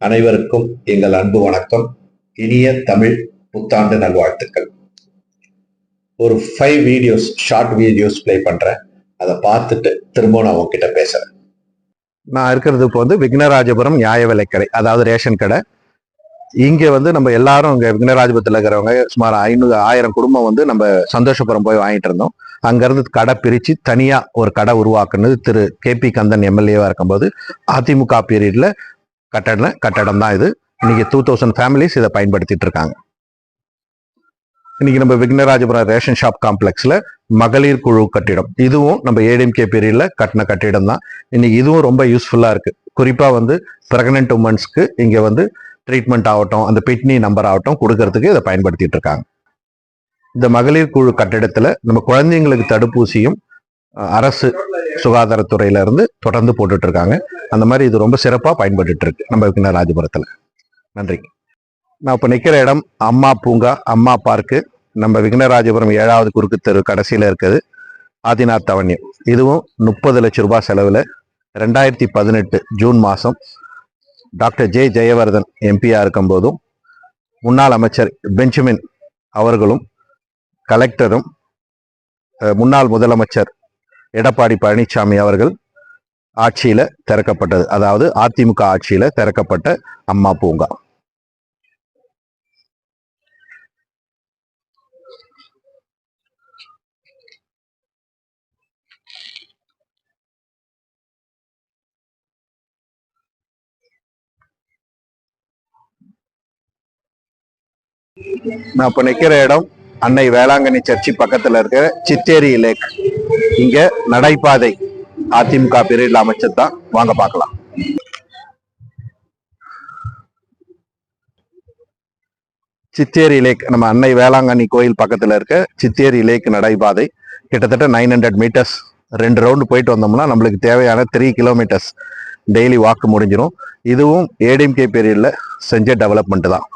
அனைவருக்கும் எங்கள் அன்பு வணக்கம். இனிய தமிழ் புத்தாண்டு நல்வாழ்த்துக்கள். ஒரு 5 வீடியோஸ், ஷார்ட் வீடியோஸ் பிளே பண்றேன். அதை பார்த்துட்டு திரும்ப நான் உங்ககிட்ட பேசுறேன். நான் இருக்கிறது இப்போ விக்னராஜபுரம் நியாய விலைக்கடை, அதாவது ரேஷன் கடை. இங்க நம்ம எல்லாரும் இங்க விக்னராஜபுரத்தில் இருக்கிறவங்க சுமார் 1000 குடும்பம் நம்ம சந்தோஷபுரம் போய் வாங்கிட்டு இருந்தோம். அங்கிருந்து கடை பிரிச்சு தனியா ஒரு கடை உருவாக்குனது திரு KP கந்தன் எம்எல்ஏவா இருக்கும்போது அதிமுக பீரியட்ல கட்டடம் தான் இது. இன்னைக்கு 2000 ஃபேமிலிஸ் இதை பயன்படுத்திட்டு இருக்காங்க. இன்னைக்கு நம்ம விக்னராஜபுரம் ரேஷன் ஷாப் காம்ப்ளெக்ஸ்ல மகளிர் குழு கட்டிடம், இதுவும் நம்ம ADMK பீரியட்ல கட்டின கட்டிடம் தான். இன்னைக்கு இதுவும் ரொம்ப யூஸ்ஃபுல்லா இருக்கு. குறிப்பா பிரெக்னன்ட் உமன்ஸ்க்கு இங்க ட்ரீட்மெண்ட் ஆகட்டும், அந்த பிட்னி நம்பர் ஆகட்டும் கொடுக்கறதுக்கு இதை பயன்படுத்திட்டு இருக்காங்க. இந்த மகளிர் குழு கட்டிடத்துல நம்ம குழந்தைங்களுக்கு தடுப்பூசியும் அரசு சுகாதாரத்துறையில இருந்து தொடர்ந்து போட்டுட்டு இருக்காங்க. அந்த மாதிரி இது ரொம்ப சிறப்பா பயன்பட்டு இருக்கு நம்ம விக்னராஜபுரத்துல. நன்றி. நான் இப்ப நிக்கிற இடம் அம்மா பூங்கா, அம்மா பார்க்கு. நம்ம விக்னராஜபுரம் 7வது குறுக்கு தெரு கடைசியில இருக்குது ஆதிநாத் அவென்யூ. இதுவும் 30 லட்சம் ரூபாய் செலவுல 2018 ஜூன் மாசம் டாக்டர் J. ஜெயவர்தன் எம்பியா இருக்கும் போதும் முன்னாள் அமைச்சர் பெஞ்சமின் அவர்களும் கலெக்டரும் முன்னாள் முதலமைச்சர் எடப்பாடி பழனிசாமி அவர்கள் ஆட்சியில திறக்கப்பட்டது. அதாவது அதிமுக ஆட்சியில திறக்கப்பட்ட அம்மா பூங்கா. நான் இப்ப நிக்கிற இடம் அன்னை வேளாங்கண்ணி சர்ச்சி பக்கத்துல இருக்கிற சித்தேரி லேக். இங்க நடைபாதை அதிமுக பீரியட்ல அமைச்சதுதான். வாங்க பார்க்கலாம். சித்தேரி லேக் நம்ம அன்னை வேளாங்கண்ணி கோயில் பக்கத்துல இருக்க சித்தேரி லேக் நடைபாதை கிட்டத்தட்ட 900 மீட்டர்ஸ். 2 ரவுண்டு போயிட்டு வந்தோம்னா நம்மளுக்கு தேவையான 3 கிலோமீட்டர்ஸ் டெய்லி வாக்கு முடிஞ்சிடும். இதுவும் ADMK பீரியட்ல செஞ்ச டெவலப்மெண்ட் தான்.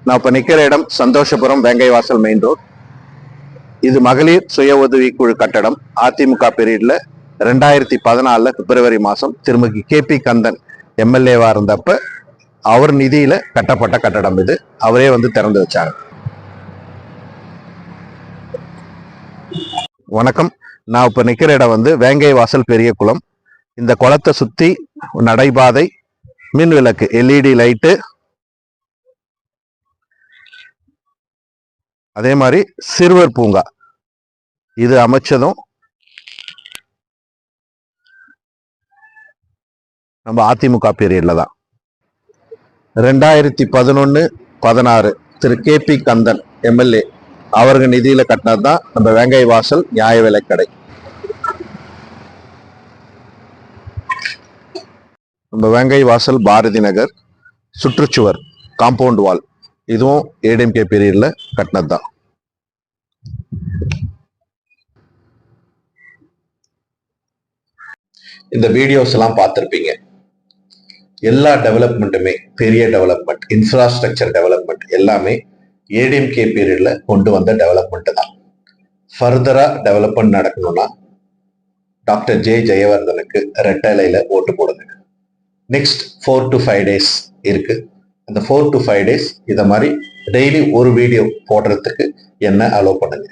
நான் இப்ப நிக்கிற இடம் சந்தோஷபுரம் வேங்கை வாசல் மெயின் ரோட். இது மகளிர் சுய உதவி குழு கட்டடம். அதிமுக பீரியட்ல 2014 பிப்ரவரி மாசம் திருமதி KP கந்தன் எம்எல்ஏவா இருந்தப்ப அவர் நிதியில கட்டப்பட்ட கட்டடம் இது. அவரே திறந்து வச்சாங்க. வணக்கம். நான் இப்ப நிக்கிற இடம் வேங்கை வாசல் பெரிய குளம். இந்த குளத்தை சுத்தி நடைபாதை, மின் விளக்கு, LED லைட்டு, அதே மாதிரி சிறுவர் பூங்கா இது அமைச்சதும் நம்ம அதிமுக பீரியட்ல தான். 2011-16 திரு KP கந்தன் எம்எல்ஏ அவர்கள் நிதியில கட்டினதுதான் நம்ம வேங்கை வாசல் நியாய விலைக்கடை. நம்ம வேங்கை வாசல் பாரதி நகர் சுற்றுச்சுவர் காம்பவுண்ட் வால், இதுவும் ADMK பீரியட்ல கட்டினதுதான். இந்த வீடியோஸ் எல்லாம் பார்த்திருப்பீங்க. எல்லா டெவலப்மெண்ட்டுமே பெரிய டெவலப்மெண்ட், இன்ஃப்ராஸ்ட்ரக்சர் டெவலப்மெண்ட் எல்லாமே ADMK பீரியட்ல கொண்டு வந்த டெவலப்மெண்ட் தான். ஃபர்தரா டெவலப்மெண்ட் நடக்கணும்னா டாக்டர் J. ஜெயவர்தனுக்கு ரெட்டலையில ஓட்டு போடுங்க. நெக்ஸ்ட் 4 to 5 days இருக்கு. அந்த 4 to 5 days இதை மாதிரி டெய்லி ஒரு வீடியோ போடுறதுக்கு என்ன அலோவ் பண்ணுங்க.